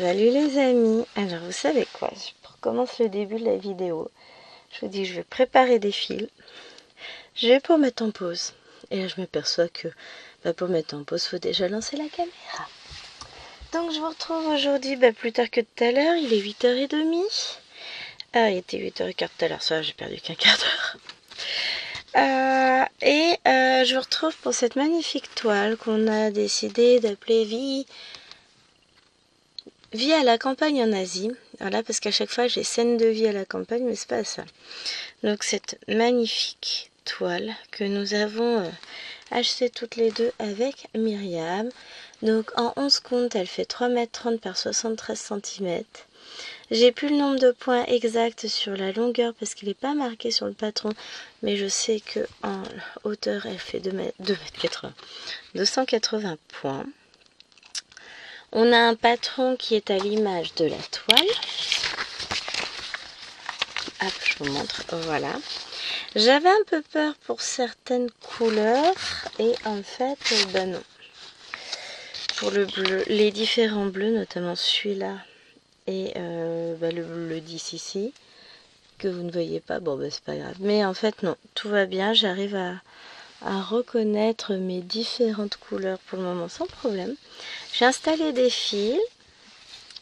Salut les amis, alors vous savez quoi, je recommence le début de la vidéo, je vous dis je vais préparer des fils, je vais pour mettre en pause, et là je m'aperçois que pour mettre en pause il faut déjà lancer la caméra. Donc je vous retrouve aujourd'hui plus tard que tout à l'heure, il est 8h30, il était 8h15 tout à l'heure, ça j'ai perdu qu'un quart d'heure. Je vous retrouve pour cette magnifique toile qu'on a décidé d'appeler Vie à la campagne en Asie. Voilà, parce qu'à chaque fois j'ai scène de vie à la campagne, mais c'est pas ça. Donc cette magnifique toile que nous avons achetée toutes les deux avec Myriam. Donc en 11 comptes, elle fait 3,30 m par 73 cm. J'ai plus le nombre de points exact sur la longueur parce qu'il n'est pas marqué sur le patron, mais je sais que en hauteur elle fait 280 points. On a un patron qui est à l'image de la toile. Hop, je vous montre, voilà. J'avais un peu peur pour certaines couleurs et en fait, non. Pour le bleu, les différents bleus, notamment celui-là et le 10 ici, que vous ne voyez pas, bon c'est pas grave. Mais en fait non, tout va bien, j'arrive à reconnaître mes différentes couleurs pour le moment sans problème. J'ai installé des fils.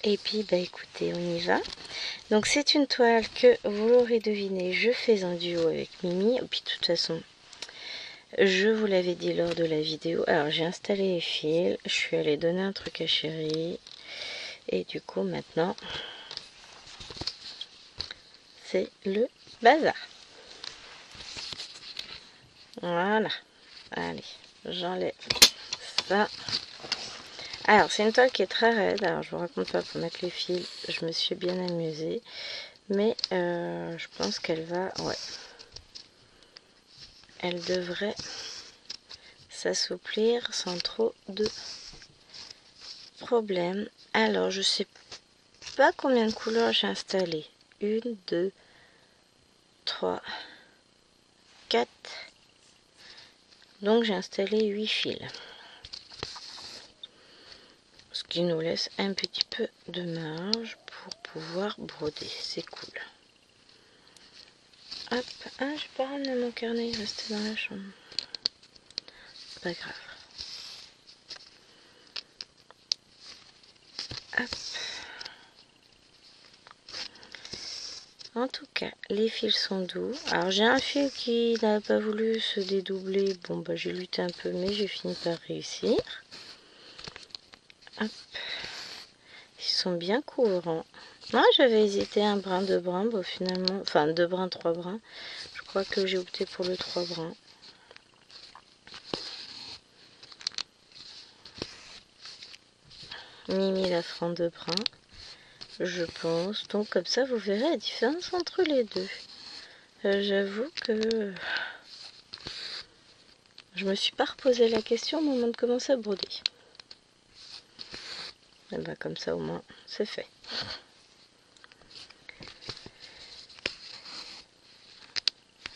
Et puis, écoutez, on y va. Donc, c'est une toile que, vous l'aurez deviné, je fais en duo avec Mimi. Et puis, de toute façon, je vous l'avais dit lors de la vidéo. Alors, j'ai installé les fils. Je suis allée donner un truc à Chérie. Et du coup, maintenant, c'est le bazar. Voilà. Allez, j'enlève ça. Alors, c'est une toile qui est très raide. Alors, je vous raconte pas pour mettre les fils. Je me suis bien amusée. Mais je pense qu'elle va... Ouais. Elle devrait s'assouplir sans trop de problèmes. Alors, je sais pas combien de couleurs j'ai installé. 1, 2, 3, 4. Donc, j'ai installé 8 fils. Ce qui nous laisse un petit peu de marge pour pouvoir broder. C'est cool. Hop. Ah, j'ai pas ramené mon carnet, il restait dans la chambre. C'est pas grave. Hop. En tout cas, les fils sont doux. Alors, j'ai un fil qui n'a pas voulu se dédoubler. Bon, j'ai lutté un peu, mais j'ai fini par réussir. Hop. Ils sont bien couvrants. Moi, j'avais hésité un brin, deux brins. Bon, finalement, enfin, 2 brins, 3 brins. Je crois que j'ai opté pour le 3 brins. Mimi la fera en 2 brins, je pense. Donc, comme ça, vous verrez la différence entre les deux. J'avoue que je me suis pas reposé la question au moment de commencer à broder. Et comme ça, au moins, c'est fait.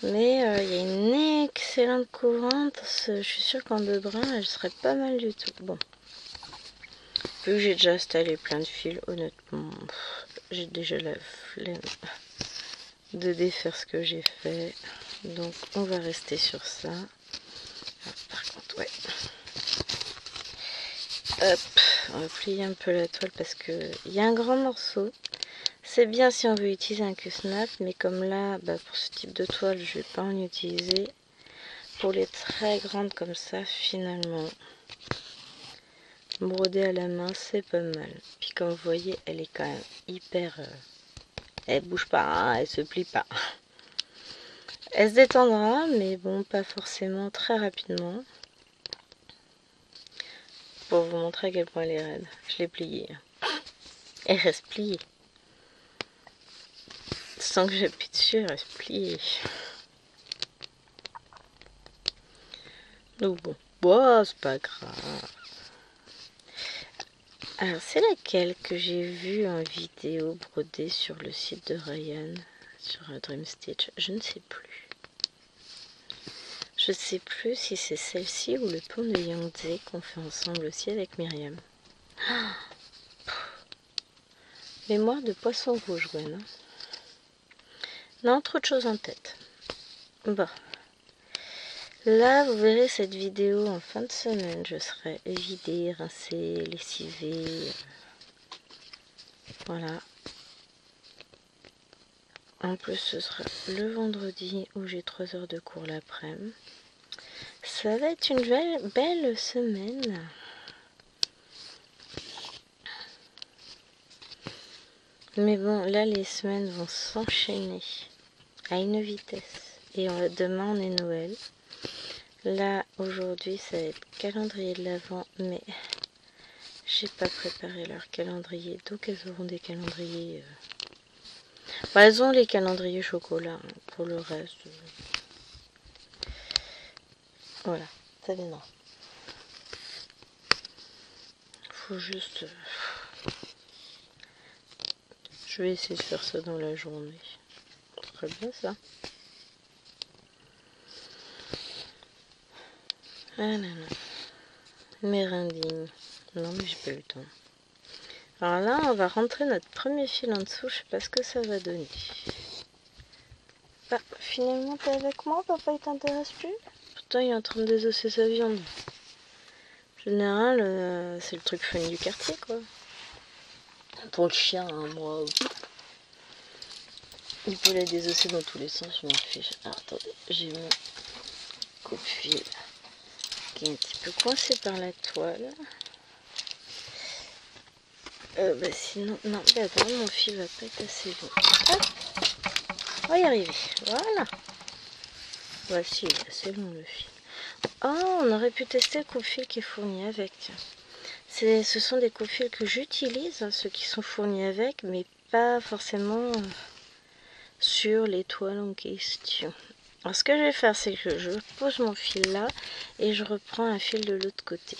Mais il y a une excellente couvrante. Je suis sûre qu'en 2 brins, elle serait pas mal du tout. Bon. Vu que j'ai déjà installé plein de fils, honnêtement, j'ai déjà la flemme de défaire ce que j'ai fait. Donc, on va rester sur ça. Ah, par contre, ouais. Hop, on va plier un peu la toile parce qu'il y a un grand morceau. C'est bien si on veut utiliser un Q-snap, mais comme là, pour ce type de toile, je vais pas en utiliser. Pour les très grandes comme ça, finalement, broder à la main, c'est pas mal. Puis comme vous voyez, elle est quand même hyper... elle bouge pas, hein, elle se plie pas. Elle se détendra, mais bon, pas forcément très rapidement. Pour vous montrer à quel point elle est raide. Je l'ai pliée. Elle reste pliée. Sans que j'appuie dessus, elle reste pliée. Donc bon, c'est pas grave. Alors, c'est laquelle que j'ai vue en vidéo brodée sur le site de Ryan, sur Dream Stitch? Je ne sais plus. Je ne sais plus si c'est celle-ci ou le pont de Yangtze qu'on fait ensemble aussi avec Myriam. Mémoire de poisson rouge, Gwen. Hein. Non, trop de choses en tête. Bon. Là, vous verrez cette vidéo en fin de semaine. Je serai vidée, rincée, lessivée. Voilà. En plus, ce sera le vendredi où j'ai 3 heures de cours l'après-midi. Ça va être une belle semaine. Mais bon, là, les semaines vont s'enchaîner à une vitesse. Et demain, on est Noël. Là, aujourd'hui, ça va être calendrier de l'Avent, mais j'ai pas préparé leur calendrier. Donc, elles auront des calendriers... Bah, elles ont les calendriers chocolat. Hein, pour le reste... Voilà, ça viendra. Faut juste... Je vais essayer de faire ça dans la journée. Très bien ça. Ah là là. Mérindine. Non mais j'ai pas eu le temps. Alors là, on va rentrer notre premier fil en dessous. Je sais pas ce que ça va donner. Bah, finalement, t'es avec moi, papa, il t'intéresse plus? Pourtant, il est en train de désosser sa viande. En général, c'est le truc fun du quartier, quoi. Pour le chien, hein, moi... Il peut la désosser dans tous les sens, je m'en fiche. Alors, attendez, j'ai mon coupe-fil qui est un petit peu coincé par la toile. Bah sinon, non, bah attends, mon fil va pas être assez long. Hop, on va y arriver, voilà. Voici, il est assez long le fil. Oh, on aurait pu tester le coupe-fil qui est fourni avec. Ce sont des coupe-fils que j'utilise, hein, ceux qui sont fournis avec, mais pas forcément sur les toiles en question. Alors ce que je vais faire, c'est que je pose mon fil là et je reprends un fil de l'autre côté.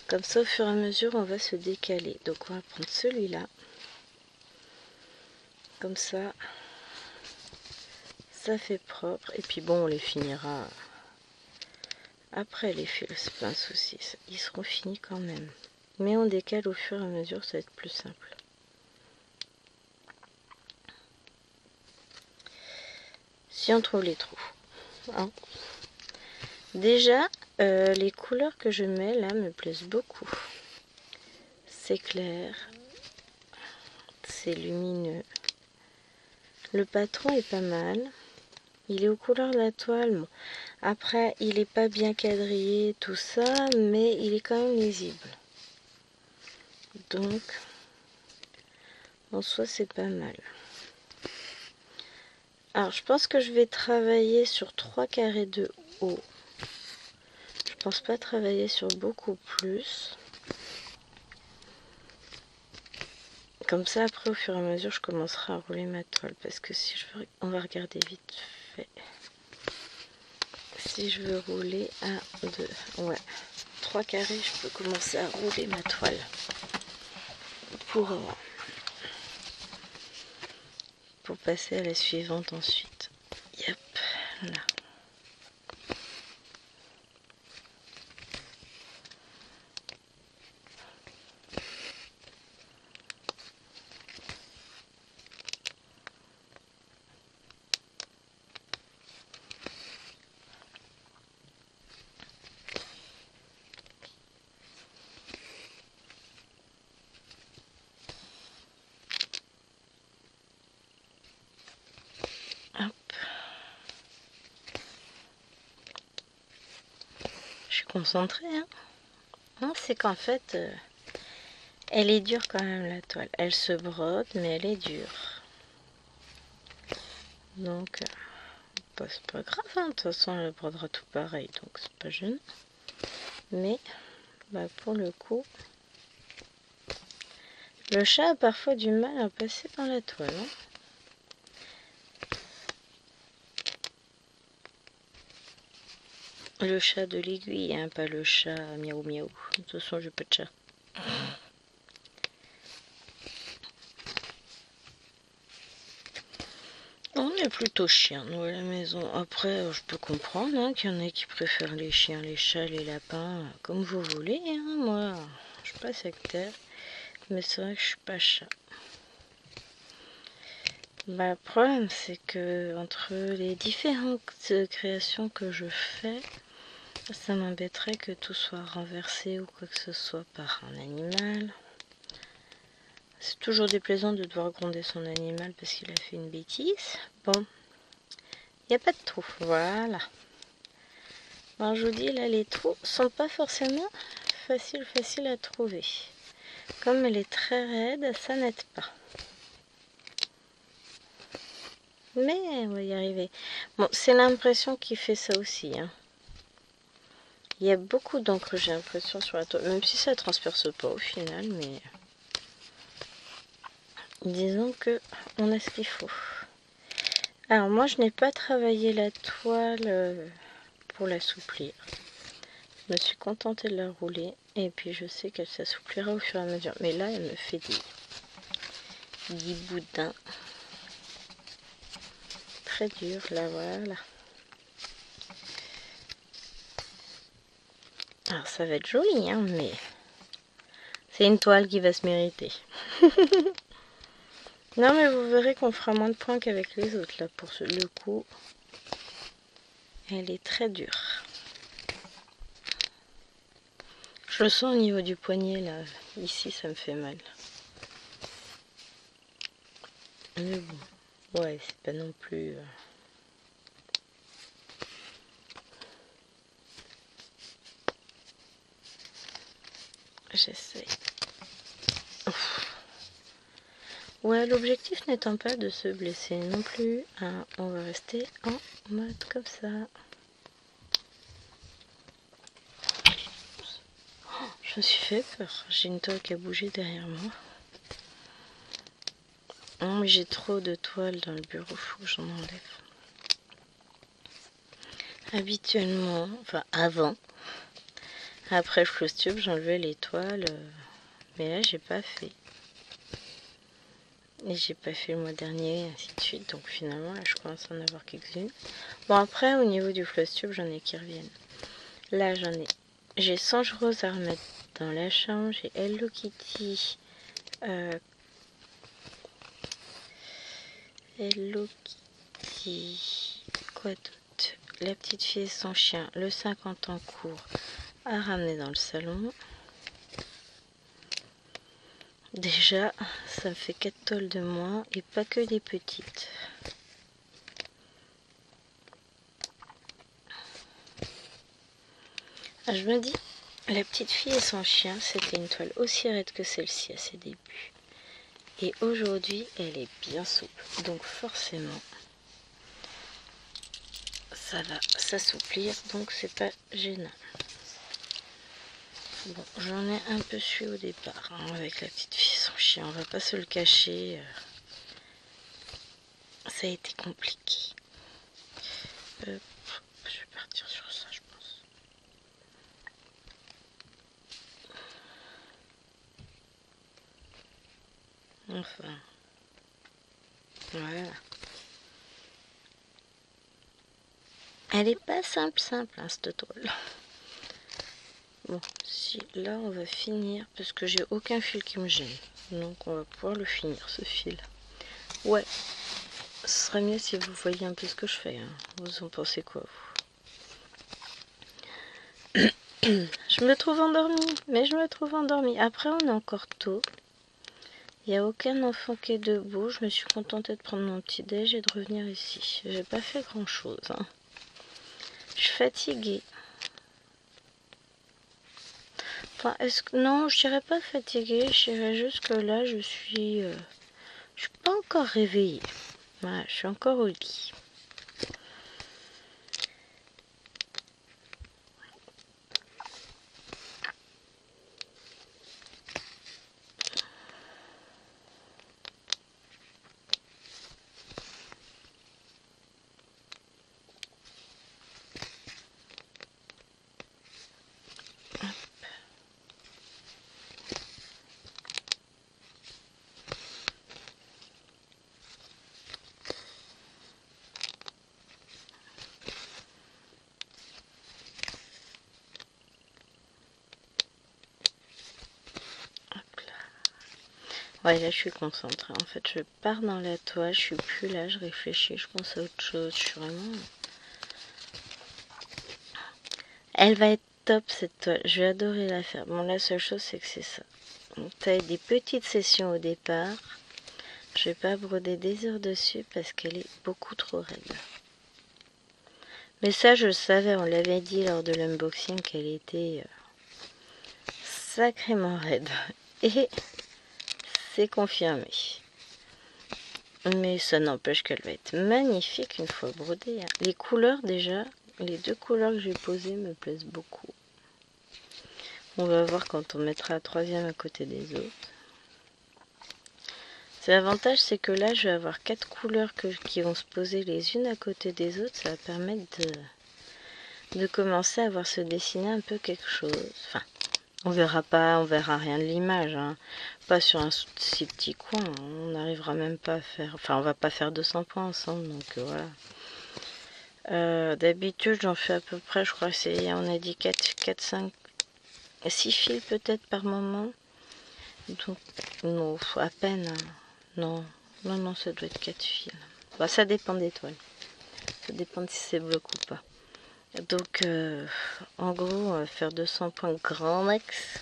Comme ça, au fur et à mesure, on va se décaler. Donc on va prendre celui-là. Comme ça, ça fait propre. Et puis bon, on les finira après les fils, c'est pas un souci. Ils seront finis quand même. Mais on décale au fur et à mesure, ça va être plus simple. Si on trouve les trous. Hein. Déjà, les couleurs que je mets là me plaisent beaucoup. C'est clair. C'est lumineux. Le patron est pas mal. Il est aux couleurs de la toile. Bon. Après, il est pas bien quadrillé, tout ça, mais il est quand même lisible. Donc, en soi, c'est pas mal. Alors, je pense que je vais travailler sur 3 carrés de haut. Je pense pas travailler sur beaucoup plus. Comme ça, après, au fur et à mesure, je commencerai à rouler ma toile. Parce que si je veux... On va regarder vite fait. Si je veux rouler à 2... Ouais. 3 carrés, je peux commencer à rouler ma toile. Pour passer à la suivante ensuite. Yep, là. Je suis concentrée, hein. Non, c'est qu'en fait, elle est dure quand même la toile. Elle se brode, mais elle est dure. Donc, bah, c'est pas grave, hein. De toute façon, elle brodera tout pareil, donc c'est pas gênant. Mais, bah, pour le coup, le chat a parfois du mal à passer dans la toile. Hein. Le chat de l'aiguille, hein, pas le chat miaou miaou. De toute façon, j'ai pas de chat. On est plutôt chien, nous, à la maison. Après, je peux comprendre hein, qu'il y en a qui préfèrent les chiens, les chats, les lapins, comme vous voulez. Hein. Moi, je suis pas sectaire. Mais c'est vrai que je suis pas chat. Bah, le problème, c'est que entre les différentes créations que je fais, ça m'embêterait que tout soit renversé ou quoi que ce soit par un animal. C'est toujours déplaisant de devoir gronder son animal parce qu'il a fait une bêtise. Bon, il n'y a pas de trou, voilà. Alors je vous dis, là, les trous sont pas forcément faciles à trouver. Comme elle est très raide, ça n'aide pas. Mais on va y arriver. Bon, c'est l'impression qui fait ça aussi. Hein. Il y a beaucoup d'encre, j'ai l'impression, sur la toile. Même si ça ne transperce pas au final, mais... Disons que on a ce qu'il faut. Alors moi, je n'ai pas travaillé la toile pour l'assouplir. Je me suis contentée de la rouler. Et puis je sais qu'elle s'assouplira au fur et à mesure. Mais là, elle me fait des boudins. Très dur, là, voilà. Alors ça va être joli, hein, mais c'est une toile qui va se mériter. Non, mais vous verrez qu'on fera moins de points qu'avec les autres, là, pour le coup. Elle est très dure. Je le sens au niveau du poignet, là. Ici, ça me fait mal. Mais bon, ouais, c'est pas non plus... J'essaie. Ouais, l'objectif n'étant pas de se blesser non plus, hein, on va rester en mode comme ça. Oh, je me suis fait peur. J'ai une toile qui a bougé derrière moi. Non, mais j'ai trop de toiles dans le bureau, faut que j'en enlève. Habituellement, enfin avant, après le floss tube, j'enlevais les toiles, mais là j'ai pas fait. Et j'ai pas fait le mois dernier, et ainsi de suite. Donc finalement, là, je commence à en avoir quelques-unes. Bon, après, au niveau du floss tube, j'en ai qui reviennent. Là, j'en ai. J'ai Songe Rose à remettre dans la chambre. J'ai Hello Kitty. Hello Kitty. Quoi d'autre? La petite fille et son chien. Le 50 en cours à ramener dans le salon. Déjà, ça me fait 4 toiles de moins et pas que des petites. Ah, je me dis, la petite fille et son chien, c'était une toile aussi raide que celle-ci à ses débuts. Et aujourd'hui, elle est bien souple. Donc forcément, ça va s'assouplir. Donc c'est pas gênant. Bon, j'en ai un peu su au départ, hein, avec la petite fille et son chien. On va pas se le cacher. Ça a été compliqué. Je vais partir sur ça, je pense. Enfin. Voilà. Elle est pas simple, hein, cette toile. Bon, si là on va finir, parce que j'ai aucun fil qui me gêne. Donc on va pouvoir le finir, ce fil. Ouais, ce serait mieux si vous voyez un peu ce que je fais. Hein. Vous en pensez quoi, vous? Je me trouve endormie, mais je me trouve endormie. Après, on est encore tôt. Il n'y a aucun enfant qui est debout. Je me suis contentée de prendre mon petit déj et de revenir ici. J'ai pas fait grand chose. Hein. Je suis fatiguée. Enfin, non, je dirais pas fatiguée. Je dirais juste que là, je suis pas encore réveillée. Voilà, je suis encore au lit. Ouais, là je suis concentrée. En fait, je pars dans la toile, je suis plus là, je réfléchis, je pense à autre chose. Je suis vraiment... Elle va être top cette toile, je vais adorer la faire. Bon, la seule chose c'est que c'est ça. Donc, t'as des petites sessions au départ. Je vais pas broder des heures dessus parce qu'elle est beaucoup trop raide. Mais ça, je le savais, on l'avait dit lors de l'unboxing qu'elle était sacrément raide. Et c'est confirmé. Mais ça n'empêche qu'elle va être magnifique une fois brodée. Hein. Les couleurs déjà, les deux couleurs que j'ai posées me plaisent beaucoup. On va voir quand on mettra la troisième à côté des autres. L'avantage c'est que là je vais avoir 4 couleurs qui vont se poser les unes à côté des autres. Ça va permettre de commencer à voir se dessiner un peu quelque chose. Enfin, on verra rien de l'image. Hein. Pas sur si petit coin. Hein. On n'arrivera même pas à faire... Enfin, on va pas faire 200 points ensemble. Donc voilà. D'habitude j'en fais à peu près, je crois que c'est... On a dit 4, 5, 6 fils peut-être par moment. Donc, non, à peine. Hein. Non, ça doit être 4 fils. Bah, ça dépend des toiles. Ça dépend si c'est bloc ou pas. Donc, en gros, on va faire 200 points grand max.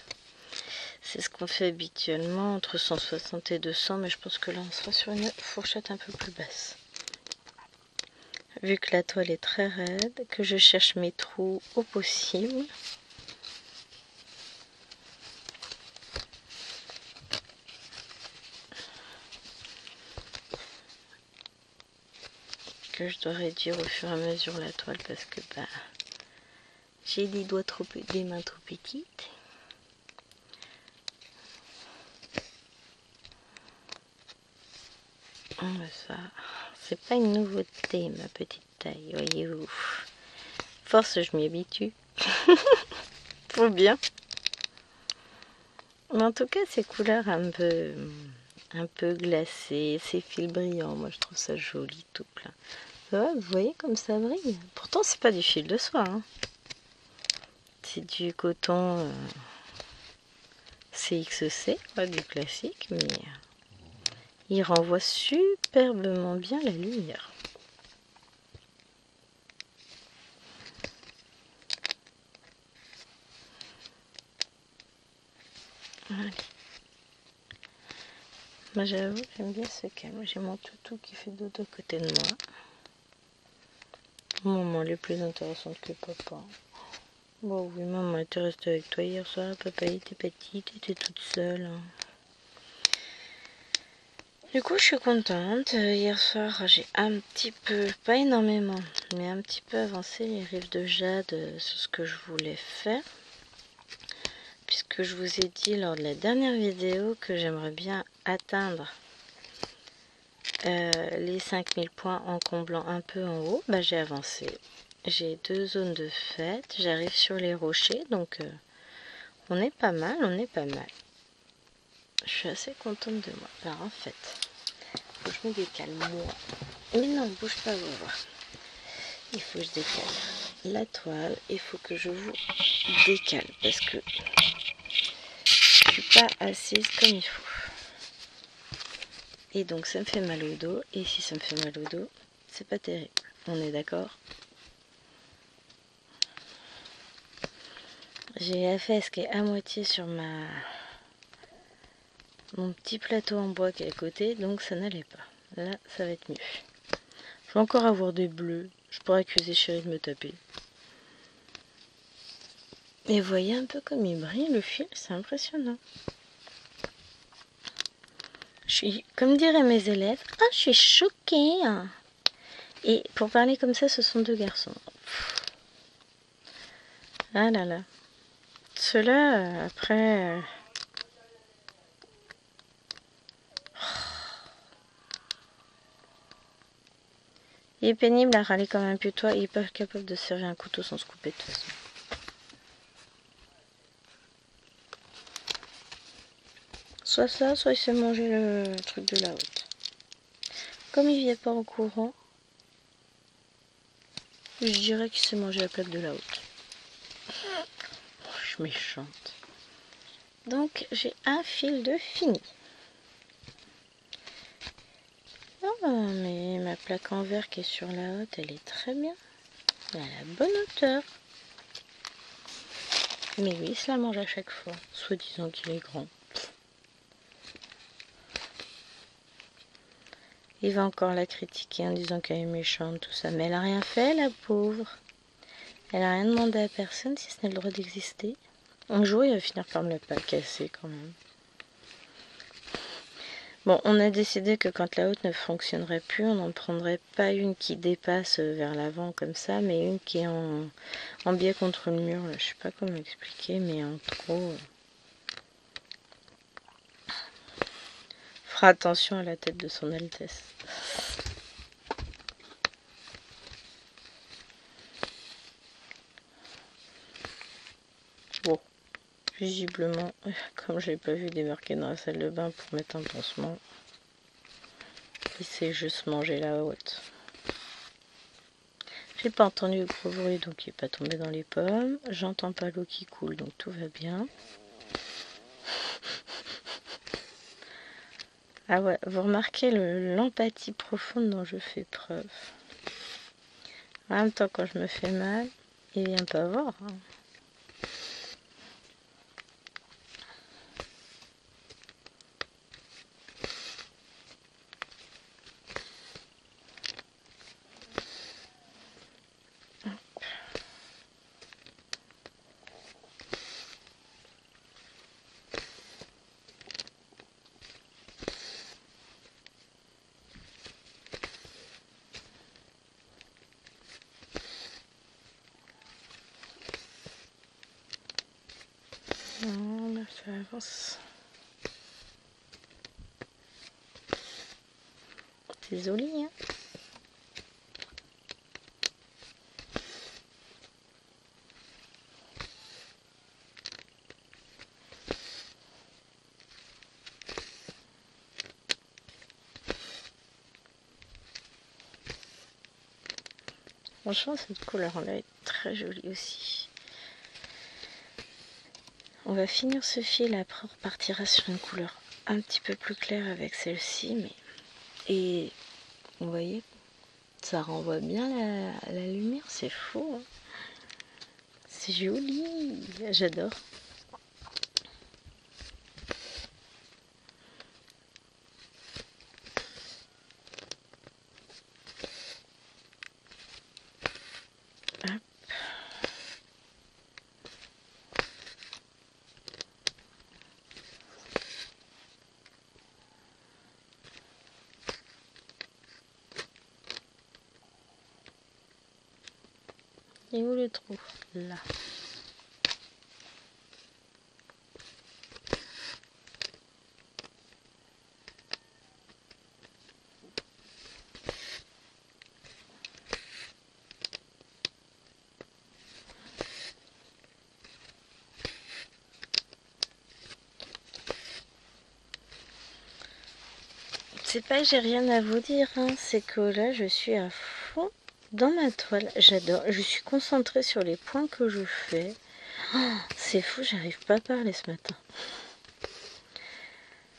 C'est ce qu'on fait habituellement, entre 160 et 200. Mais je pense que là, on sera sur une fourchette un peu plus basse. Vu que la toile est très raide, que je cherche mes trous au possible. Que je dois réduire au fur et à mesure la toile parce que bah, j'ai des mains trop petites. Ça, c'est pas une nouveauté ma petite taille, voyez-vous. Force, je m'y habitue. Faut bien. Mais en tout cas, ces couleurs un peu glacées, ces fils brillants, moi je trouve ça joli tout plein. Ouais, vous voyez comme ça brille. Pourtant, c'est pas du fil de soie. Hein. C'est du coton CXC, pas du classique, mais il renvoie superbement bien la lumière. Allez. Moi j'avoue, j'aime bien ce calme. J'ai mon toutou qui fait dodo à côté de moi. Maman, elle est plus intéressante que papa. Bon oui, maman était restée avec toi hier soir. Papa il était petit, t'étais toute seule. Hein. Du coup, je suis contente. Hier soir, j'ai un petit peu, pas énormément, mais un petit peu avancé les rives de jade sur ce que je voulais faire. Puisque je vous ai dit lors de la dernière vidéo que j'aimerais bien atteindre les 5000 points en comblant un peu en haut. Bah, j'ai avancé. J'ai 2 zones de fête. J'arrive sur les rochers, donc on est pas mal, Je suis assez contente de moi. Alors en fait, faut que je me décale moi. Mais non, bouge pas, on va voir. Il faut que je décale la toile. Il faut que je vous décale parce que je suis pas assise comme il faut. Et donc ça me fait mal au dos. Et si ça me fait mal au dos, c'est pas terrible. On est d'accord? J'ai la fesse qui est à moitié sur mon petit plateau en bois qui est à côté, donc ça n'allait pas. Là, ça va être mieux. Je vais encore avoir des bleus. Je pourrais accuser Chérie de me taper. Et voyez un peu comme il brille le fil, c'est impressionnant. Je suis, comme diraient mes élèves, ah, je suis choquée. Et pour parler comme ça, ce sont 2 garçons. Ah là là. Ceux-là, après... Il est pénible à râler comme un putois. Il est pas capable de servir un couteau sans se couper de toute façon. Soit ça, soit il s'est mangé le truc de la haute. Comme il vient pas au courant, je dirais qu'il s'est mangé la plaque de la haute. Je suis méchante. Donc j'ai un fil de fini. mais ma plaque en verre qui est sur la haute, elle est très bien. Elle a la bonne hauteur. Mais oui, il se la mange à chaque fois, soi-disant qu'il est grand. Il va encore la critiquer en disant qu'elle est méchante, tout ça. Mais elle a rien fait, la pauvre. Elle a rien demandé à personne, si ce n'est le droit d'exister. Un jour, il va finir par me la pas casser quand même. Bon, on a décidé que quand la haute ne fonctionnerait plus, on n'en prendrait pas une qui dépasse vers l'avant comme ça, mais une qui est en biais contre le mur. Là. Je sais pas comment expliquer, mais en gros... fera attention à la tête de son Altesse. Bon, visiblement, comme je l'ai pas vu débarquer dans la salle de bain pour mettre un pansement, il s'est juste mangé la haute. J'ai pas entendu le gros bruit, donc il n'est pas tombé dans les pommes. J'entends pas l'eau qui coule, donc tout va bien. Ah ouais, vous remarquez l'empathie profonde dont je fais preuve. En même temps, quand je me fais mal, il vient pas voir. Hein. Non, là, ça avance. Désolée, hein. Franchement, cette couleur-là est très jolie aussi. On va finir ce fil, après on repartira sur une couleur un petit peu plus claire avec celle-ci. Mais... Et vous voyez, ça renvoie bien la lumière, c'est fou. Hein. C'est joli, j'adore. Et où le trou? Là. C'est pas que j'ai rien à vous dire, hein. C'est que là je suis à fond dans ma toile. J'adore, je suis concentrée sur les points que je fais. Oh, c'est fou, j'arrive pas à parler ce matin.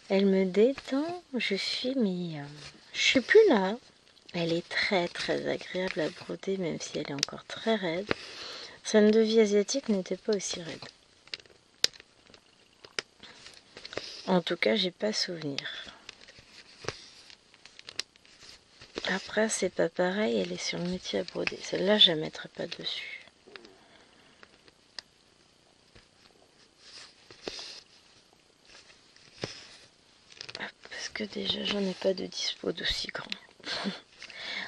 Elle me détend, je suis je suis plus là. Elle est très très agréable à broder, même si elle est encore très raide. Scène de vie asiatique n'était pas aussi raide. En tout cas, j'ai pas souvenir. Après, c'est pas pareil, elle est sur le métier à broder. Celle-là, je la mettrai pas dessus. Parce que déjà, j'en ai pas de dispo d'aussi grand.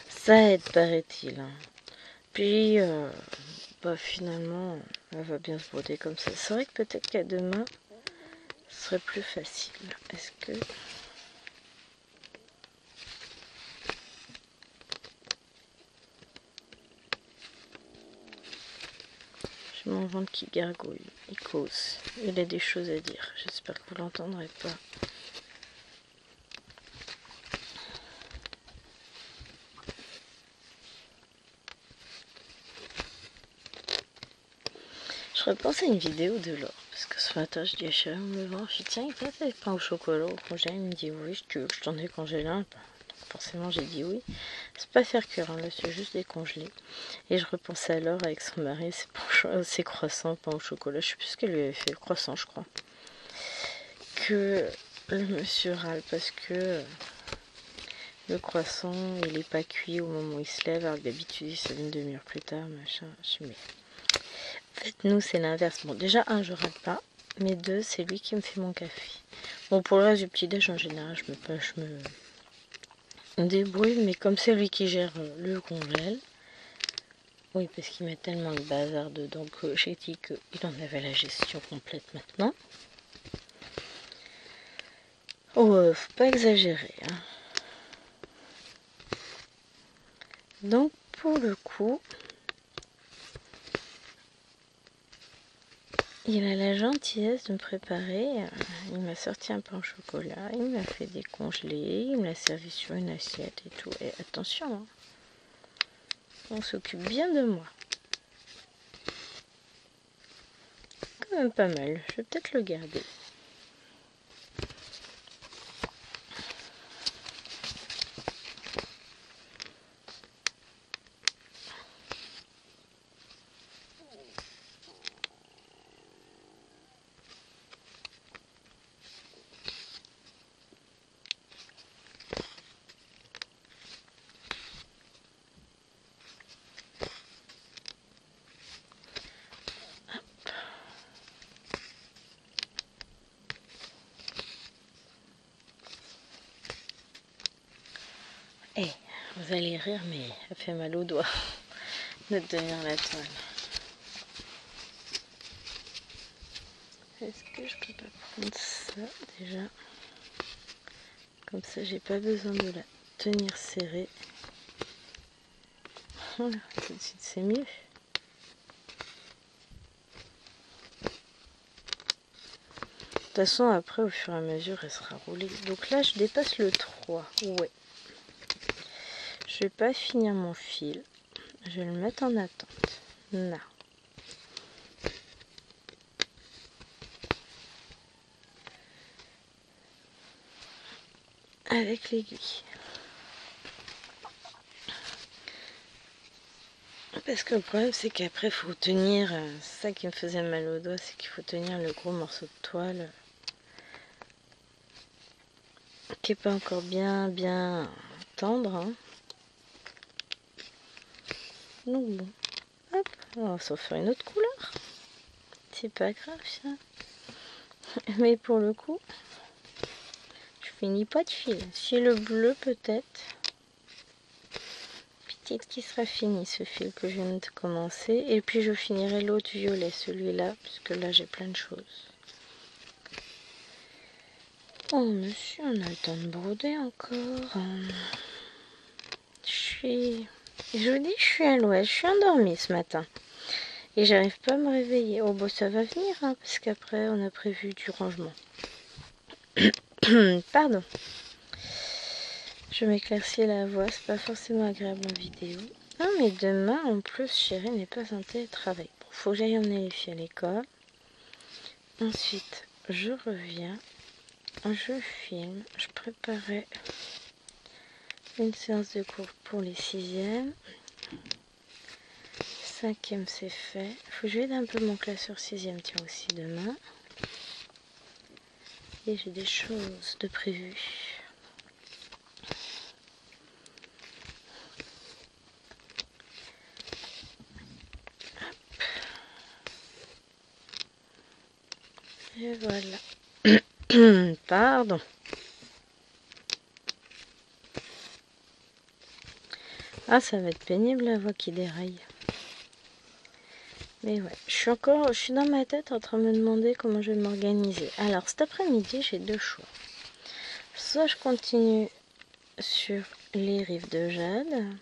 Ça aide, paraît-il. Hein. Puis, bah, finalement, elle va bien se broder comme ça. C'est vrai que peut-être qu'à demain, ce serait plus facile. Est-ce que... J'ai mon ventre qui gargouille, il cause. Il a des choses à dire. J'espère que vous l'entendrez pas. Je repense à une vidéo de Laure, parce que ce matin je dis à Chérie, on me vend, je dis tiens, il passe avec pain au chocolat au congé, il me dit oui, si tu veux que je t'en ai congélé un, forcément j'ai dit oui. C'est pas faire cuire, hein, là c'est juste décongeler. Et je repensais alors avec son mari, ses croissants, pain au chocolat, je sais plus ce qu'elle lui avait fait, croissant je crois. Que le monsieur râle parce que le croissant il est pas cuit au moment où il se lève, alors que d'habitude ça vient une demi-heure plus tard, machin. Je dis mais en fait nous c'est l'inverse. Bon déjà un je râle pas, mais deux c'est lui qui me fait mon café. Bon pour le reste du petit déj en général je me débrouille, mais comme c'est lui qui gère le congèle, oui parce qu'il met tellement de bazar dedans que j'ai dit qu'il en avait la gestion complète maintenant. Oh faut pas exagérer hein. Donc pour le coup, il a la gentillesse de me préparer. Il m'a sorti un pain au chocolat, il m'a fait décongeler, il me l'a servi sur une assiette et tout. Et attention, hein, on s'occupe bien de moi. Quand même pas mal, je vais peut-être le garder. Eh, vous allez rire, mais ça fait mal aux doigts de tenir la toile. Est-ce que je peux pas prendre ça déjà? Comme ça, j'ai pas besoin de la tenir serrée. Voilà, tout de suite, c'est mieux. De toute façon, après, au fur et à mesure, elle sera roulée. Donc là, je dépasse le 3. Ouais. Je vais pas finir mon fil. Je vais le mettre en attente. Là. Avec l'aiguille. Parce que le problème, c'est qu'après, il faut tenir... C'est ça qui me faisait mal au doigt, c'est qu'il faut tenir le gros morceau de toile. Qui est pas encore bien tendre. Hein. Donc bon. Hop, on va s'en faire une autre couleur. C'est pas grave ça. Mais pour le coup, je finis pas de fil. Si le bleu peut-être. Peut-être qu'il sera fini ce fil que je viens de commencer. Et puis je finirai l'autre violet, celui-là, puisque là j'ai plein de choses. Oh monsieur, on a le temps de broder encore. Je vous dis, je suis à l'ouest, je suis endormie ce matin. Et j'arrive pas à me réveiller. Oh bon, ça va venir, hein, parce qu'après on a prévu du rangement. Pardon. Je m'éclaircis la voix, c'est pas forcément agréable en vidéo. Non mais demain en plus chérie n'est pas en télétravail. Bon, faut que j'aille emmener les filles à l'école. Ensuite je reviens, je filme, je préparais une séance de cours pour les 6e. 5e c'est fait. Faut que je vide un peu mon classeur 6e tiens aussi demain. Et j'ai des choses de prévues. Et voilà. Pardon. Ah, ça va être pénible la voix qui déraille. Mais ouais, je suis dans ma tête en train de me demander comment je vais m'organiser. Alors, cet après-midi, j'ai deux choix. Soit je continue sur les rives de Jade,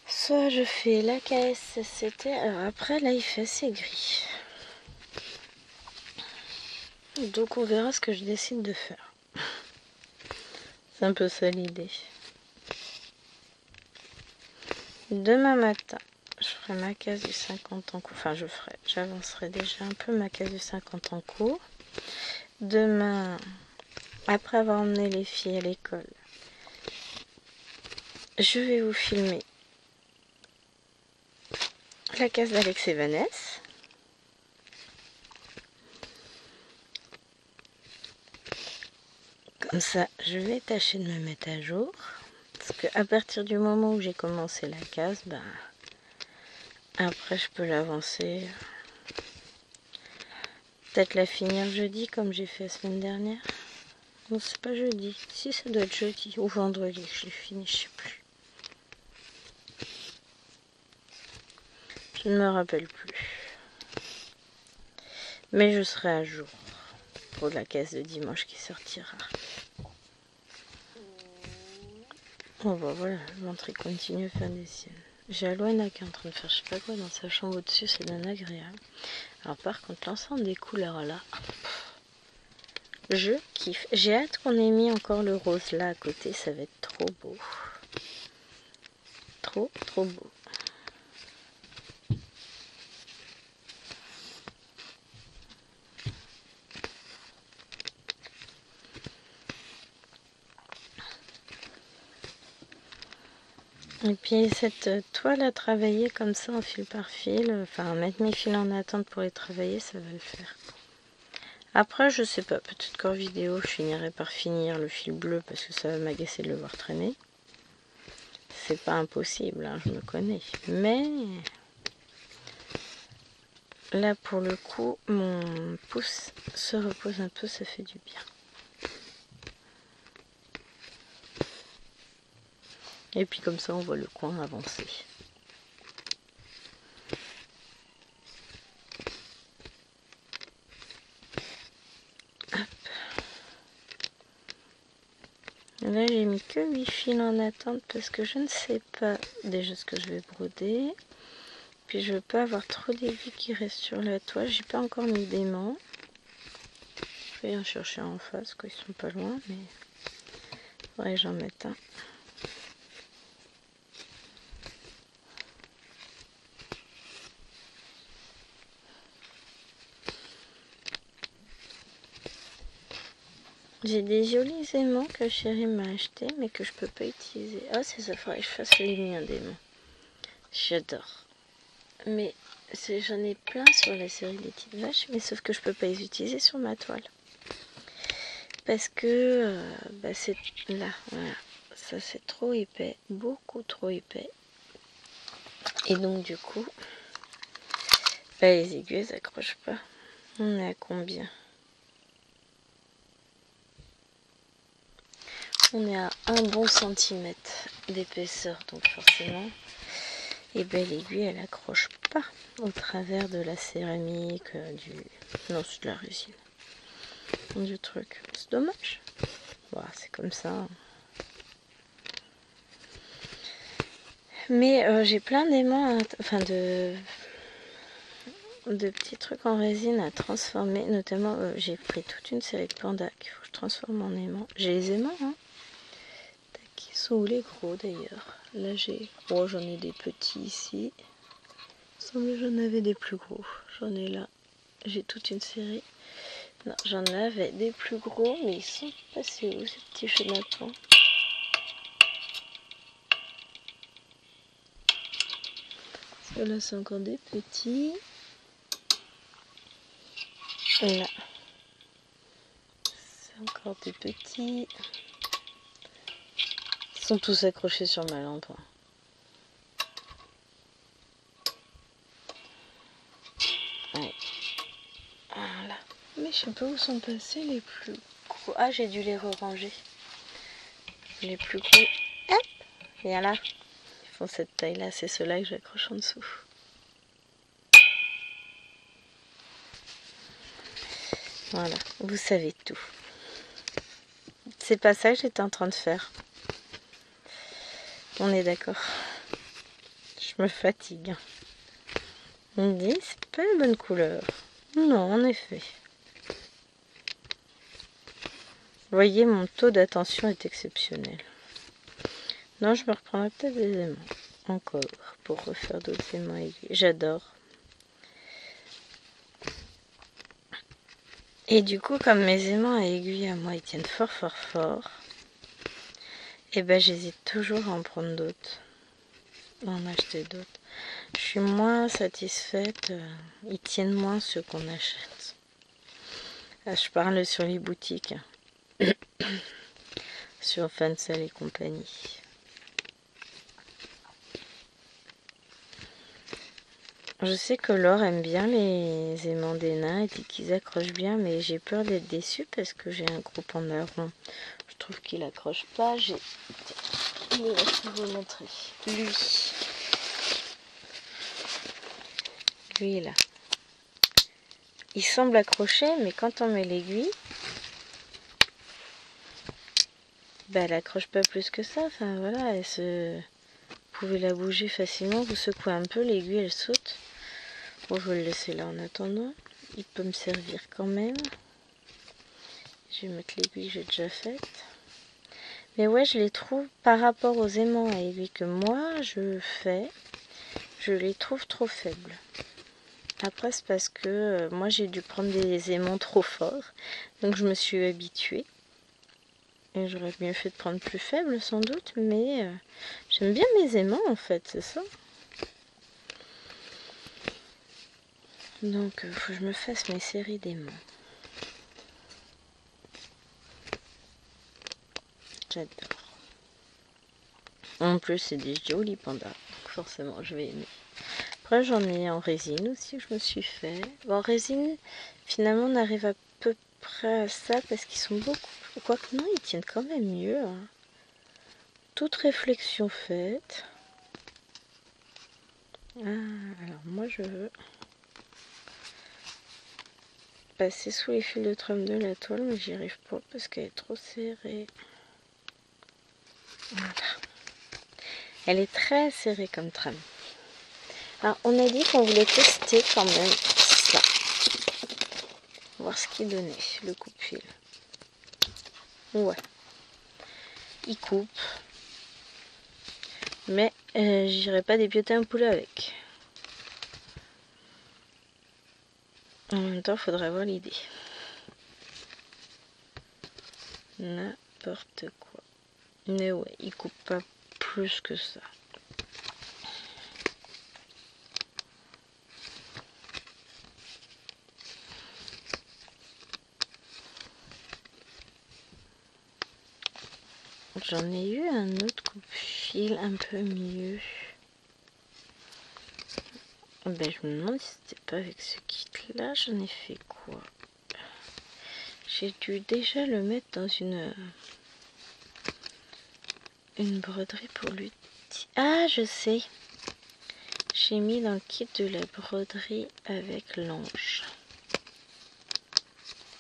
soit je fais la KSCT. Alors après, là, il fait assez gris. Donc, on verra ce que je décide de faire. C'est un peu ça l'idée. Demain matin, je ferai ma case du 50 en cours. Enfin, j'avancerai déjà un peu ma case du 50 en cours. Demain, après avoir emmené les filles à l'école, je vais vous filmer la case d'Alex et Vanessa. Comme ça, je vais tâcher de me mettre à jour. Parce qu'à partir du moment où j'ai commencé la case, ben, après je peux l'avancer. Peut-être la finir jeudi comme j'ai fait la semaine dernière. Non, c'est pas jeudi. Si, ça doit être jeudi ou vendredi que je l'ai fini, je sais plus. Je ne me rappelle plus. Mais je serai à jour pour la case de dimanche qui sortira. Bon bah voilà, le ventre continue à faire des siennes. J'ai Aloana qui est en train de faire je sais pas quoi dans sa chambre au-dessus, c'est bien agréable. Alors par contre l'ensemble des couleurs là, je kiffe. J'ai hâte qu'on ait mis encore le rose là à côté, ça va être trop beau. Trop beau. Et puis cette toile à travailler comme ça en fil par fil, enfin mettre mes fils en attente pour les travailler, ça va le faire. Après je sais pas, peut-être qu'en vidéo je finirai par finir le fil bleu parce que ça va m'agacer de le voir traîner. C'est pas impossible, hein, je me connais. Mais là pour le coup, mon pouce se repose un peu, ça fait du bien. Et puis comme ça on voit le coin avancer. Hop. Là j'ai mis que 8 fils en attente parce que je ne sais pas déjà ce que je vais broder. Puis je veux pas avoir trop d'aiguilles qui restent sur la toile. J'ai pas encore mis d'aimant. Je vais en chercher en face, quoi. Ils sont pas loin, mais faudrait que j'en mette un. J'ai des jolis aimants que chérie m'a acheté, mais que je peux pas utiliser. Ah, c'est ça, faudrait que je fasse les miens d'aimants. J'adore. Mais j'en ai plein sur la série des petites vaches, mais sauf que je peux pas les utiliser sur ma toile. Parce que bah c'est là, voilà. Ça c'est trop épais, beaucoup trop épais. Et donc du coup, bah, les aiguilles elles accrochent pas. On est à combien? On est à 1 bon centimètre d'épaisseur, donc forcément, et ben l'aiguille elle accroche pas au travers de la céramique, non c'est de la résine, du truc. C'est dommage. Bon, c'est comme ça. Mais j'ai plein d'aimants, enfin de petits trucs en résine à transformer. Notamment, j'ai pris toute une série de pandas qu'il faut que je transforme en aimants. J'ai les aimants, hein. Qui sont où les gros d'ailleurs? Là j'en ai des petits ici. Il me semble que j'en avais des plus gros. J'en ai là. J'ai toute une série. Non, j'en avais des plus gros, mais ils sont passés où ces petits chenapans? Là c'est encore des petits. Là. C'est encore des petits. Ils sont tous accrochés sur ma lampe. Ouais. Voilà. Mais je sais pas où sont passés les plus gros. Ah, j'ai dû les ranger. Les plus gros. Hop, viens là. Ils font cette taille-là. C'est ceux-là que j'accroche en dessous. Voilà, vous savez tout. C'est pas ça que j'étais en train de faire. On est d'accord. Je me fatigue. On me dit, c'est pas la bonne couleur. Non, en effet. Vous voyez, mon taux d'attention est exceptionnel. Non, je me reprendrai peut-être des aimants. Encore, pour refaire d'autres aimants aiguilles. J'adore. Et du coup, comme mes aimants à aiguille à moi, ils tiennent fort fort fort, et ben j'hésite toujours à en prendre d'autres, à en acheter d'autres. Je suis moins satisfaite, ils tiennent moins ceux qu'on achète. Là, je parle sur les boutiques, sur Fancel et compagnie. Je sais que Laure aime bien les aimants des nains et dit qu'ils accrochent bien, mais j'ai peur d'être déçue parce que j'ai un gros panda rond. Je trouve qu'il accroche pas. Je vais vous montrer. Lui là. Il semble accrocher, mais quand on met l'aiguille, bah, elle accroche pas plus que ça. Enfin voilà, vous pouvez la bouger facilement. Vous secouez un peu, l'aiguille elle saute. Bon, je vais le laisser là en attendant. Il peut me servir quand même. Je vais mettre l'aiguille que j'ai déjà faite. Mais ouais, je les trouve, par rapport aux aimants à aiguille que moi je fais, je les trouve trop faibles. Après, c'est parce que moi j'ai dû prendre des aimants trop forts. Donc je me suis habituée. Et j'aurais mieux fait de prendre plus faible sans doute. Mais j'aime bien mes aimants en fait, c'est ça. Donc faut que je me fasse mes séries d'aimants. J'adore. En plus, c'est des jolis pandas. Donc forcément, je vais aimer. Après, j'en ai en résine aussi que je me suis fait. Bon, en résine, finalement, on arrive à peu près à ça parce qu'ils sont beaucoup... Quoique non, ils tiennent quand même mieux. Hein. Toute réflexion faite. Ah, alors moi, je veux passer sous les fils de trame de la toile, mais j'y arrive pas parce qu'elle est trop serrée. Voilà. Elle est très serrée comme trame. Alors, on a dit qu'on voulait tester quand même ça. Voir ce qu'il donnait, le coupe-fil. Ouais. Il coupe. Mais j'irai pas dépioter un poulet avec. En même temps, il faudrait avoir l'idée. N'importe quoi. Mais ouais, il coupe pas plus que ça. J'en ai eu un autre coupe-fil un peu mieux. Ben, je me demande si c'était pas avec ce kit-là. J'en ai fait quoi? J'ai dû déjà le mettre dans une broderie pour lui. Ah, je sais. J'ai mis dans le kit de la broderie avec l'ange.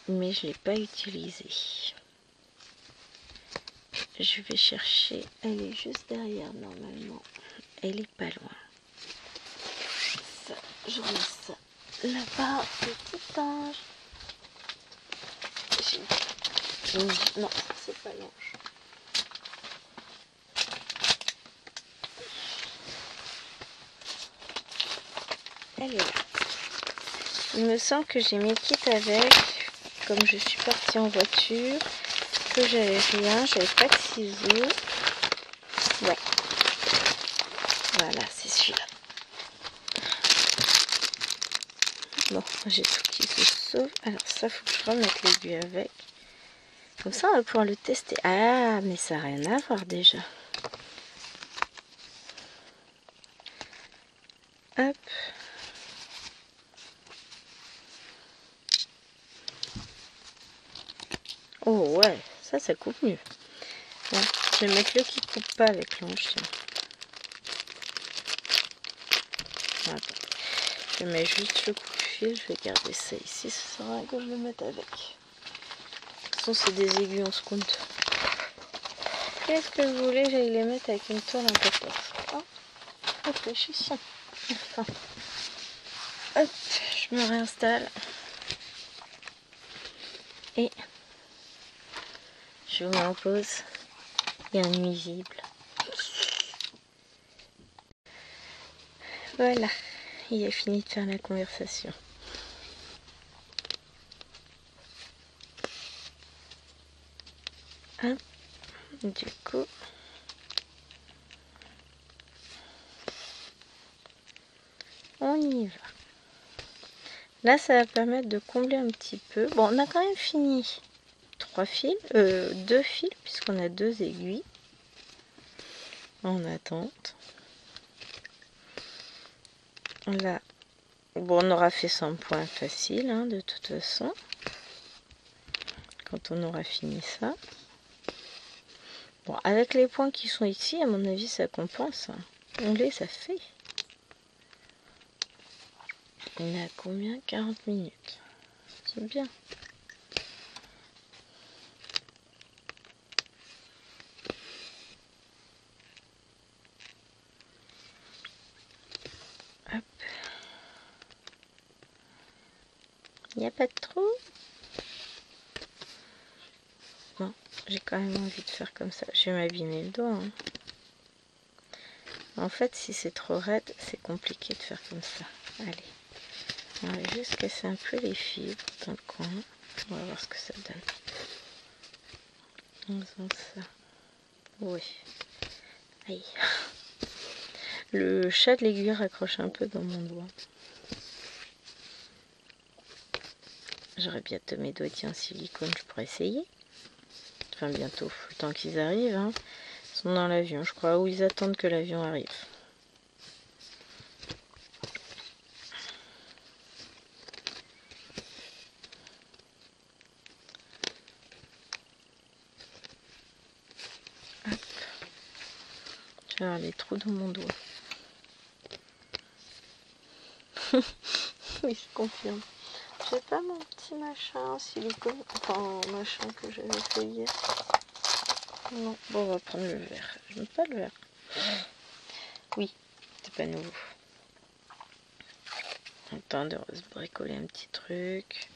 Mais je l'ai pas utilisé. Je vais chercher. Elle est juste derrière normalement. Elle est pas loin. Ça, je remets ça là-bas. Petit ange. Non, c'est pas l'ange. Elle est là. Il me semble que j'ai mis le kit avec. Comme je suis partie en voiture, que j'avais rien, j'avais pas de ciseaux. Ouais. Voilà, c'est celui-là. Bon, j'ai tout qui se sauve. Alors ça, faut que je remette l'aiguille avec. Comme ça, on va pouvoir le tester. Ah, mais ça n'a rien à voir déjà. Hop. Oh ouais, ça coupe mieux. Bon, je vais mettre le qui coupe pas avec l'ange. Voilà. Je mets juste le coupe-fil, je vais garder ça ici, ça sert à rien que je le mette avec. De toute façon, c'est des aiguilles, on se compte. Qu'est-ce que je voulais? J'allais les mettre avec une toile un peu forte. Oh, réfléchissons. Enfin. Hop, je me réinstalle. Et je vous mets en pause. Il y a un nuisible. Voilà, il a fini de faire la conversation. Hop. Du coup, on y va. Là, ça va permettre de combler un petit peu. Bon, on a quand même fini 2 fils, puisqu'on a 2 aiguilles en attente. Là, bon, on aura fait 100 points facile, hein, de toute façon, quand on aura fini ça. Bon, avec les points qui sont ici, à mon avis, ça compense. On les a fait. On est à combien? 40 minutes. C'est bien. Hop. Il n'y a pas de trou. Bon, j'ai quand même envie de faire comme ça. Je vais m'abîmer le doigt. Hein. En fait, si c'est trop raide, c'est compliqué de faire comme ça. Allez. On va juste casser un peu les fibres dans le coin. On va voir ce que ça donne. En faisant ça. Oui. Aïe. Le chat de l'aiguille raccroche un peu dans mon doigt. J'aurais bientôt mes doigts en silicone, je pourrais essayer. Enfin bientôt, le temps qu'ils arrivent. Hein. Ils sont dans l'avion, je crois, ou ils attendent que l'avion arrive. Hop. Je vais avoir les trous dans mon doigt. Oui, je confirme. J'ai pas mon petit machin en silicone, enfin machin que j'avais fait hier. Non, bon, on va prendre le verre. Je n'aime pas le verre. Oui, c'est pas nouveau. On tente de se bricoler un petit truc.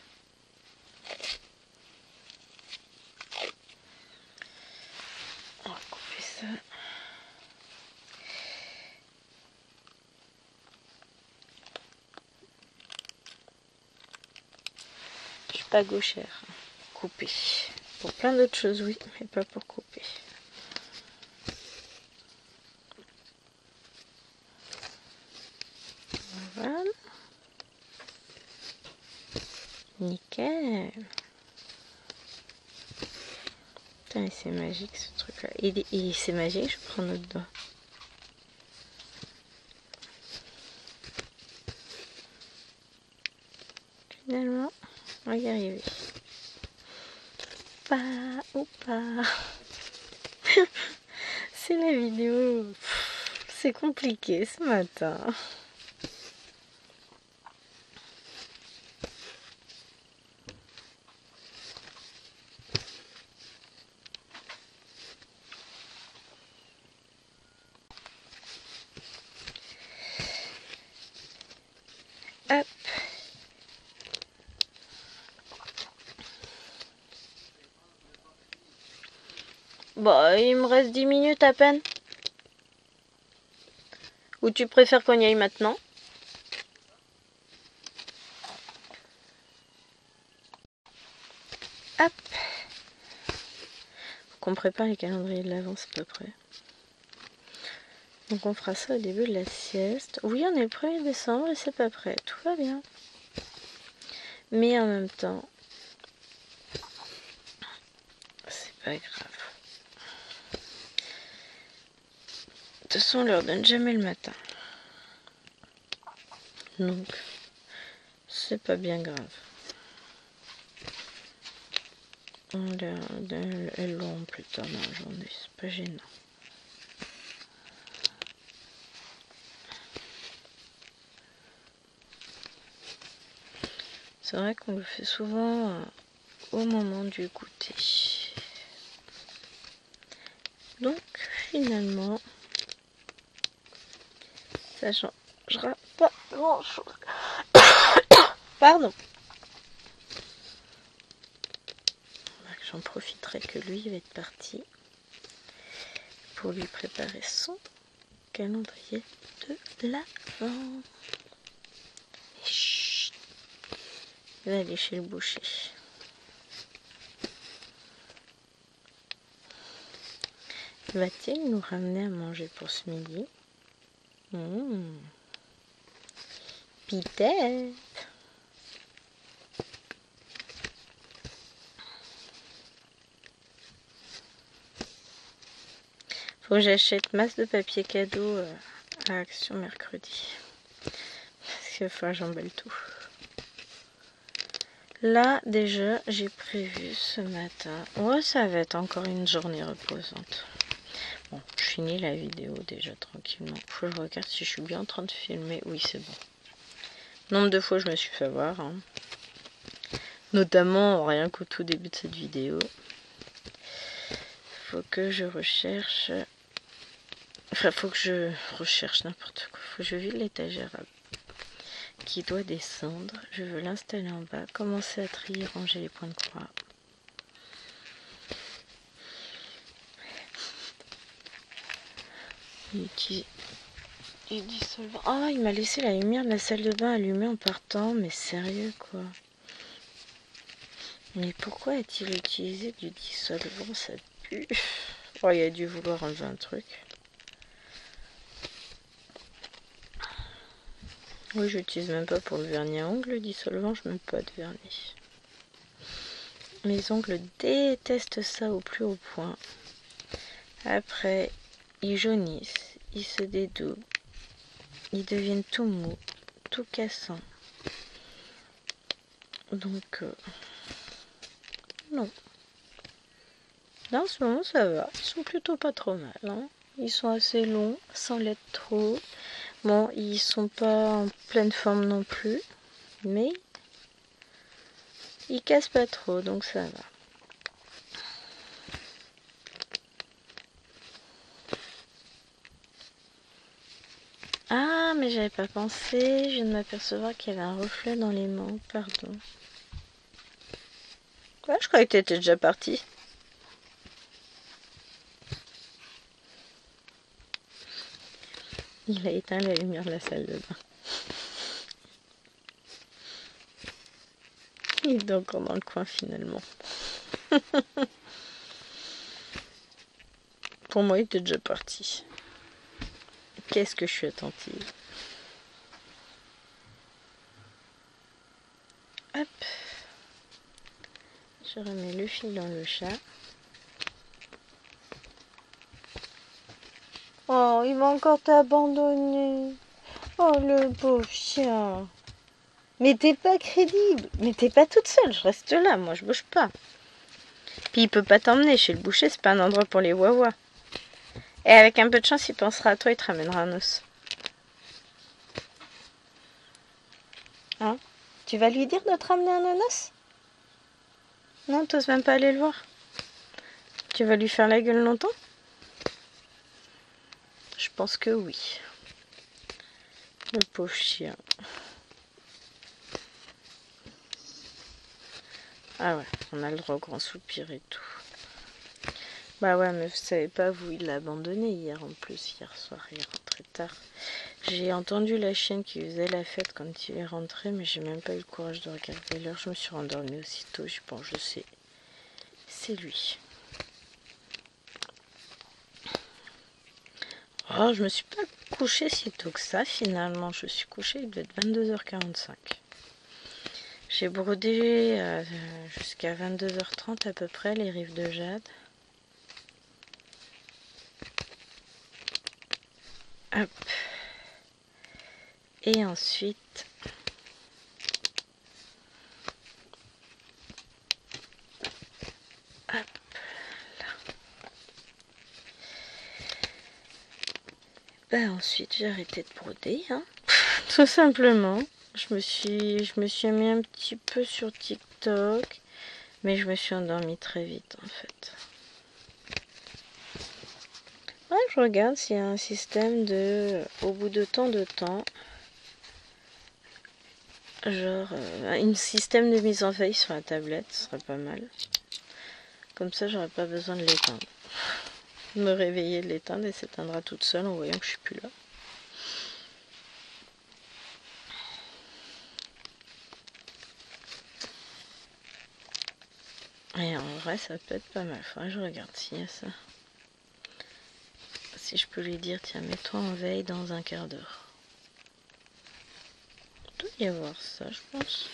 On va couper ça. Je suis pas gauchère. Couper. Pour plein d'autres choses, oui, mais pas pour couper. Voilà. Nickel. Putain, c'est magique ce truc-là. Et c'est magique, je prends notre doigt. Finalement, on va y arriver. Pas ou pas. C'est la vidéo. C'est compliqué ce matin. Hop. Bah, il me reste 10 minutes à peine. Ou tu préfères qu'on y aille maintenant? Hop. Faut qu'on prépare les calendriers de l'avance à peu près. Donc on fera ça au début de la sieste. Oui, on est le 1er décembre et c'est pas prêt. Tout va bien. Mais en même temps, c'est pas grave. De toute façon, on leur donne jamais le matin. Donc, c'est pas bien grave. Elles l'auront plus tard dans la journée, c'est pas gênant. C'est vrai qu'on le fait souvent au moment du goûter. Donc, finalement, ça changera pas grand chose. Pardon. J'en profiterai que lui va être parti pour lui préparer son calendrier de l'Avent. Chut. Il va aller chez le boucher. Va-t-il nous ramener à manger pour ce midi? Peut-être. Faut que j'achète masse de papier cadeau à Action mercredi. Parce qu'il va falloir que j'emballe tout. Là, déjà, j'ai prévu ce matin. Ouais, ça va être encore une journée reposante. Bon, je finis la vidéo déjà tranquillement. Faut que je regarde si je suis bien en train de filmer. Oui, c'est bon. Nombre de fois je me suis fait voir. Hein. Notamment, rien qu'au tout début de cette vidéo. Faut que je recherche... Enfin, faut que je recherche n'importe quoi. Faut que je vide l'étagère qui doit descendre. Je veux l'installer en bas. Commencer à trier, ranger les points de croix. Du dissolvant. Ah, il m'a laissé la lumière de la salle de bain allumée en partant. Mais sérieux, quoi. Mais pourquoi a-t-il utilisé du dissolvant? Ça pue. Oh, il a dû vouloir enlever un truc. Oui, j'utilise même pas pour le vernis à ongles, le dissolvant, je mets pas de vernis. Mes ongles détestent ça au plus haut point. Après, ils jaunissent, ils se dédoublent, ils deviennent tout mous, tout cassants. Donc, non. Là, en ce moment, ça va. Ils sont plutôt pas trop mal. Hein. Ils sont assez longs, sans l'être trop. Bon, ils sont pas en pleine forme non plus. Mais ils cassent pas trop, donc ça va. Ah, mais j'avais pas pensé. Je viens de m'apercevoir qu'il y avait un reflet dans les mains. Pardon. Ouais, je croyais que t'étais déjà parti. Il a éteint la lumière de la salle de bain. Il est encore dans le coin finalement. Pour moi, il était déjà parti. Qu'est-ce que je suis attentive. Hop. Je remets le fil dans le chat. Oh, il va encore t'abandonner. Oh, le pauvre chien. Mais t'es pas crédible. Mais t'es pas toute seule. Je reste là. Moi, je bouge pas. Puis il peut pas t'emmener chez le boucher. C'est pas un endroit pour les wawas. Et avec un peu de chance, il pensera à toi. Il te ramènera un os. Hein? Tu vas lui dire de te ramener un ananas? Non, t'oses même pas aller le voir. Tu vas lui faire la gueule longtemps? Je pense que oui. Le pauvre chien. Ah ouais, on a le droit au grand soupir et tout. Bah ouais, mais vous savez pas, vous, il l'a abandonné hier en plus, hier soir, il est rentré tard. J'ai entendu la chienne qui faisait la fête quand il est rentré, mais j'ai même pas eu le courage de regarder l'heure. Je me suis rendormie aussitôt, bon, je sais, c'est lui. Oh, je me suis pas couchée si tôt que ça, finalement. Je suis couchée, il devait être 22h45. J'ai brodé jusqu'à 22h30 à peu près les rives de Jade. Hop. Et ensuite, hop là. Bah ensuite j'ai arrêté de broder, hein. Tout simplement. Je me suis mis un petit peu sur TikTok, mais je me suis endormie très vite en fait. Ouais, je regarde s'il y a un système de, au bout de tant de temps, genre un système de mise en veille sur la tablette, ce serait pas mal. Comme ça, j'aurais pas besoin de l'éteindre. Me réveiller, de l'éteindre et s'éteindra toute seule en voyant que je suis plus là. Et en vrai, ça peut être pas mal. Faudrait que je regarde s'il y a ça. si je peux lui dire, tiens, mets-toi en veille dans un quart d'heure. Il doit y avoir ça, je pense.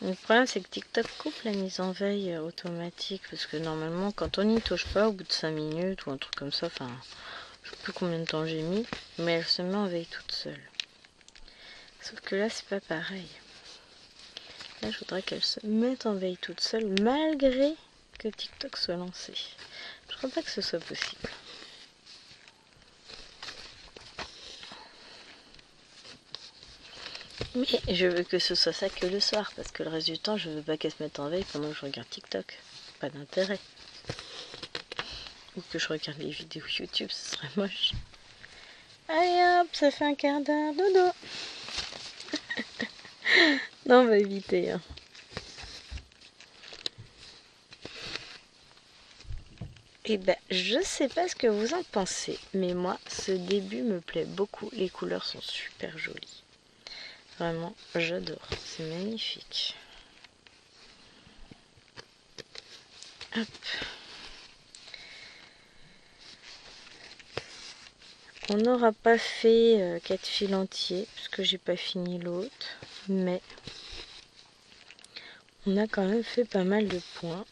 Le problème, c'est que TikTok coupe la mise en veille automatique, parce que normalement, quand on n'y touche pas, au bout de 5 minutes ou un truc comme ça, enfin, je sais plus combien de temps j'ai mis, mais elle se met en veille toute seule. Sauf que là, c'est pas pareil. Là, je voudrais qu'elle se mette en veille toute seule, malgré que TikTok soit lancé. Je crois pas que ce soit possible. Mais je veux que ce soit ça que le soir, parce que le reste du temps, je veux pas qu'elle se mette en veille pendant que je regarde TikTok. Pas d'intérêt. Ou que je regarde les vidéos YouTube, ce serait moche. Allez hop, ça fait un quart d'heure, dodo. Non, on va éviter. Hein. Et ben, je sais pas ce que vous en pensez, mais moi, ce début me plaît beaucoup. Les couleurs sont super jolies. Vraiment, j'adore. C'est magnifique. Hop. On n'aura pas fait 4 fils entiers, puisque j'ai pas fini l'autre. Mais on a quand même fait pas mal de points.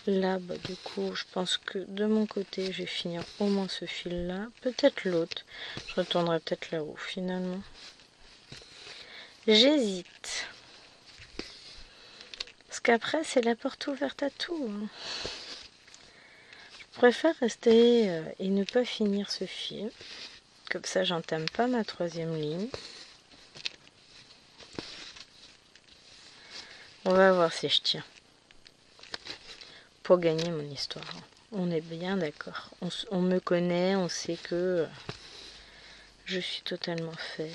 Là, bah, du coup, je pense que de mon côté, je vais finir au moins ce fil-là. Peut-être l'autre. Je retournerai peut-être là-haut, finalement. J'hésite. Parce qu'après, c'est la porte ouverte à tout. Hein. Je préfère rester et ne pas finir ce fil. Comme ça, j'entame pas ma 3e ligne. On va voir si je tiens. Pour gagner mon histoire. On est bien d'accord. On me connaît, on sait que je suis totalement faible.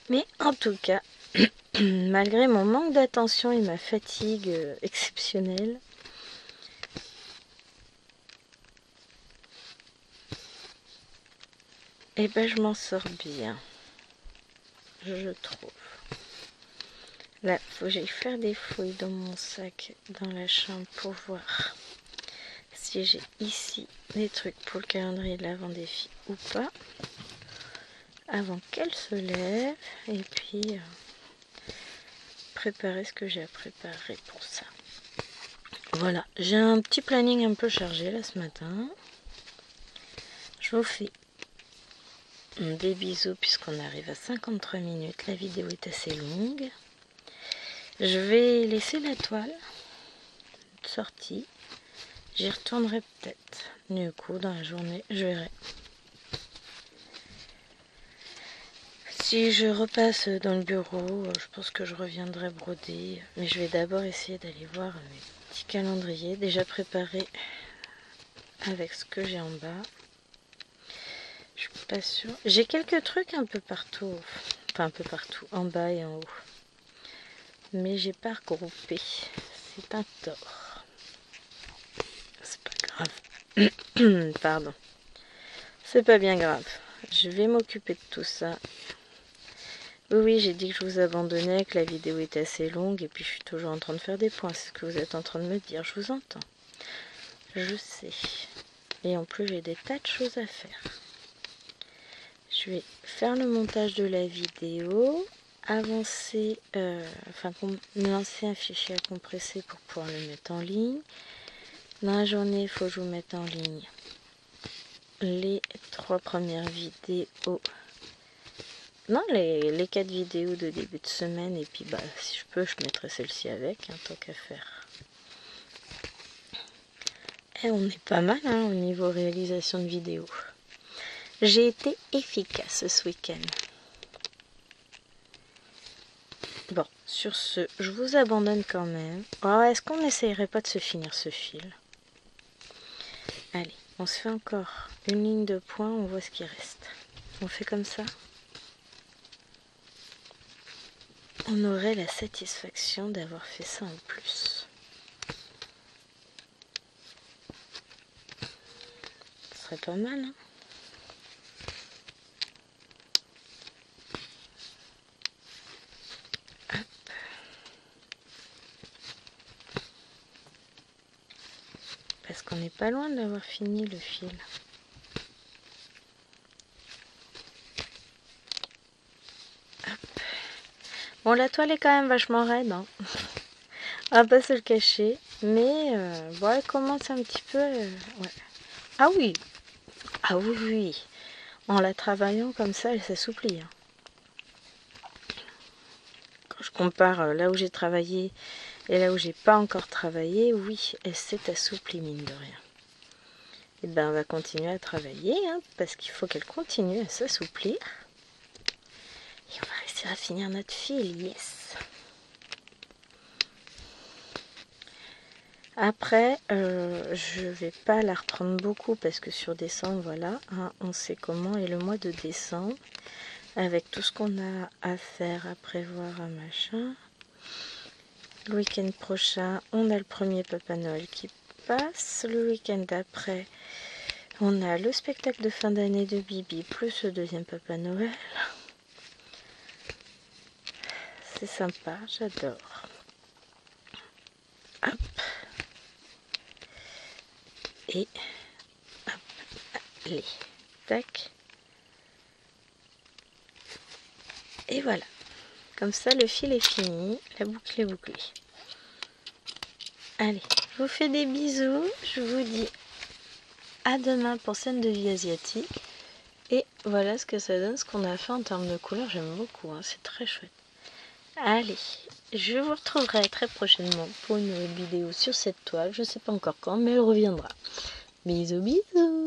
Mais en tout cas, malgré mon manque d'attention et ma fatigue exceptionnelle, eh ben je m'en sors bien, je trouve. Là, faut que j'aille faire des fouilles dans mon sac, dans la chambre, pour voir si j'ai ici des trucs pour le calendrier de l'Avent des filles ou pas, avant qu'elle se lève, et puis préparer ce que j'ai à préparer pour ça. Voilà, j'ai un petit planning un peu chargé là ce matin. Je vous fais des bisous puisqu'on arrive à 53 minutes. La vidéo est assez longue. Je vais laisser la toile sortie. J'y retournerai peut-être. Du coup, dans la journée, je verrai. Si je repasse dans le bureau, je pense que je reviendrai broder. Mais je vais d'abord essayer d'aller voir mes petits calendriers déjà préparés avec ce que j'ai en bas. Je suis pas sûre. J'ai quelques trucs un peu partout. Enfin, un peu partout. En bas et en haut. Mais j'ai pas regroupé. C'est un tort. C'est pas grave. Pardon. C'est pas bien grave. Je vais m'occuper de tout ça. Oui, j'ai dit que je vous abandonnais, que la vidéo était assez longue. Et puis je suis toujours en train de faire des points. C'est ce que vous êtes en train de me dire. Je vous entends. Je sais. Et en plus, j'ai des tas de choses à faire. Je vais faire le montage de la vidéo, avancer, me lancer un fichier à compresser pour pouvoir le mettre en ligne. Dans la journée, il faut que je vous mette en ligne les 3 premières vidéos. Non, les 4 vidéos de début de semaine. Et puis, bah, si je peux, je mettrai celle-ci avec, hein, tant qu'à faire. Et on est pas mal hein, au niveau réalisation de vidéos. J'ai été efficace ce week-end. Bon, sur ce, je vous abandonne quand même. Oh, est-ce qu'on n'essayerait pas de se finir ce fil? Allez, on se fait encore une ligne de points, on voit ce qui reste. On fait comme ça. On aurait la satisfaction d'avoir fait ça en plus. serait pas mal. Hein. Parce qu'on n'est pas loin d'avoir fini le fil. Hop. Bon, la toile est quand même vachement raide. Hein. On va pas se le cacher. Mais bon, elle commence un petit peu... ouais. Ah oui. Ah oui, oui. En la travaillant comme ça, elle s'assouplit. Hein. Quand je compare là où j'ai travaillé et là où j'ai pas encore travaillé, oui, elle s'est assouplie, mine de rien. Et ben on va continuer à travailler, hein, parce qu'il faut qu'elle continue à s'assouplir. Et on va réussir à finir notre fil, yes. Après, je vais pas la reprendre beaucoup parce que sur décembre, voilà, hein, on sait comment est le mois de décembre. Avec tout ce qu'on a à faire, à prévoir, à machin. Le week-end prochain, on a le premier Papa Noël qui passe. Le week-end d'après, on a le spectacle de fin d'année de Bibi plus le deuxième Papa Noël. C'est sympa, j'adore. Hop. Et hop, allez, tac. Et voilà. Comme ça, le fil est fini, la boucle est bouclée. Allez, je vous fais des bisous. Je vous dis à demain pour Scène de vie asiatique. Et voilà ce que ça donne, ce qu'on a fait en termes de couleurs. J'aime beaucoup, hein, c'est très chouette. Allez, je vous retrouverai très prochainement pour une nouvelle vidéo sur cette toile. Je ne sais pas encore quand, mais elle reviendra. Bisous, bisous.